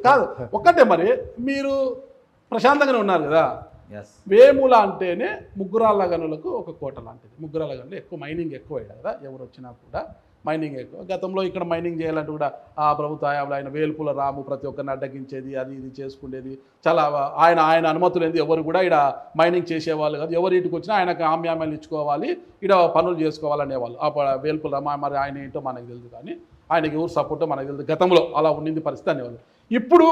కాదు ఒక్కటే మరి మీరు ప్రశాంతంగానే ఉన్నారు కదా. ఎస్ వేముల అంటేనే ముగ్గురాళ్ళ గనులకు ఒక కోట లాంటిది. ముగ్గురాళ్ళ గనులు ఎక్కువ మైనింగ్ ఎక్కువ కదా, ఎవరు వచ్చినా కూడా మైనింగ్ ఎక్కువ. గతంలో ఇక్కడ మైనింగ్ చేయాలంటే కూడా ఆ ప్రభుత్వ హయాంలో ఆయన వేల్పుల రాము ప్రతి ఒక్కరిని అడ్డగించేది, అది ఇది చేసుకునేది. చాలా ఆయన అనుమతులు ఏంది ఎవరు కూడా ఇక్కడ మైనింగ్ చేసేవాళ్ళు కాదు. ఎవరు ఇంటికి వచ్చినా ఆయనకు ఆమ్యామ్యాలు ఇచ్చుకోవాలి, ఇక్కడ పనులు చేసుకోవాలనేవాళ్ళు. ఆ వేల్పుల రామ మరి ఆయన ఏంటో మనకు తెలుసు, కానీ ఆయనకి ఎవరు సపోర్టో మనకు తెలుసు. గతంలో అలా ఉండింది పరిస్థితి అనేవాళ్ళు. ఇప్పుడు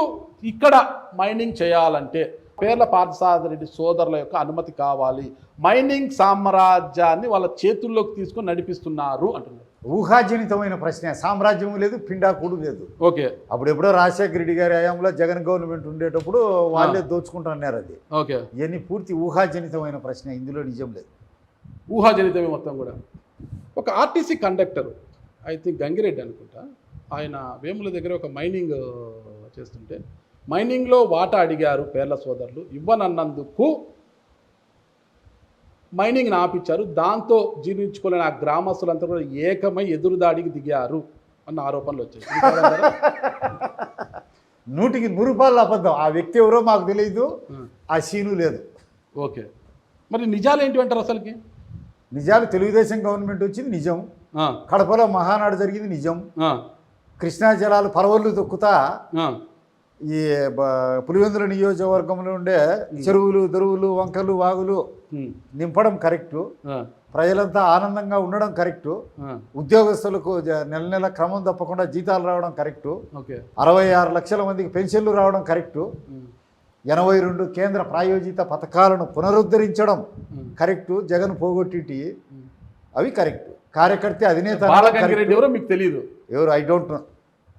ఇక్కడ మైనింగ్ చేయాలంటే పేర్ల పార్థసారథి సోదరుల యొక్క అనుమతి కావాలి. మైనింగ్ సామ్రాజ్యాన్ని వాళ్ళ చేతుల్లోకి తీసుకొని నడిపిస్తున్నారు అంటున్నారు. ఊహాజనితమైన ప్రశ్న. సామ్రాజ్యం లేదు, పిండాకుడు లేదు. ఓకే, అప్పుడు ఎప్పుడో రాజశేఖర రెడ్డి గారి హయాంలో జగన్ గవర్నమెంట్ ఉండేటప్పుడు వాళ్ళే దోచుకుంటున్నారు. అది ఓకే, ఇవన్నీ పూర్తి ఊహాజనితమైన ప్రశ్న, ఇందులో నిజం లేదు. ఊహాజనితమే మొత్తం కూడా. ఒక RTC conductor, I think Gangireddy అనుకుంటా, ఆయన వేముల దగ్గర ఒక మైనింగ్ చేస్తుంటే మైనింగ్లో వాటా అడిగారు పేర్ల సోదరులు, ఇవ్వనన్నందుకు మైనింగ్ని ఆపించారు. దాంతో జీర్ణించుకోలేని ఆ గ్రామస్తులంతా కూడా ఏకమై ఎదురుదాడికి దిగారు అన్న ఆరోపణలు వచ్చాయి. 100కి 100 అబద్ధం. ఆ వ్యక్తి ఎవరో మాకు తెలియదు, ఆ సీను లేదు. ఓకే, మరి నిజాలు ఏంటి అంటారు అసలుకి? నిజాలు తెలుగుదేశం గవర్నమెంట్ వచ్చింది నిజం, కడపలో మహానాడు జరిగింది నిజం, కృష్ణా జలాలు పరవళ్ళు తొక్కుతా ఈ పులివెందుల నియోజకవర్గంలో ఉండే చెరువులు, దొరువులు, వంకలు, వాగులు నింపడం కరెక్టు, ప్రజలంతా ఆనందంగా ఉండడం కరెక్టు, ఉద్యోగస్తులకు నెల నెల క్రమం తప్పకుండా జీతాలు రావడం కరెక్టు, 66 లక్షల మందికి పెన్షన్లు రావడం కరెక్టు, 82 కేంద్ర ప్రాయోజిత పథకాలను పునరుద్ధరించడం కరెక్టు, జగన్ పోగొట్టి అవి కరెక్టు. కార్యకర్త అధినేత ఎవరో మీకు తెలియదు, ఎవరు ఐ డోంట్ నో,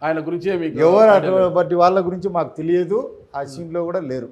ఆయన గురించి ఎవరు అటువంటి వాళ్ళ గురించి మాకు తెలియదు, ఆ సీన్లో కూడా లేరు.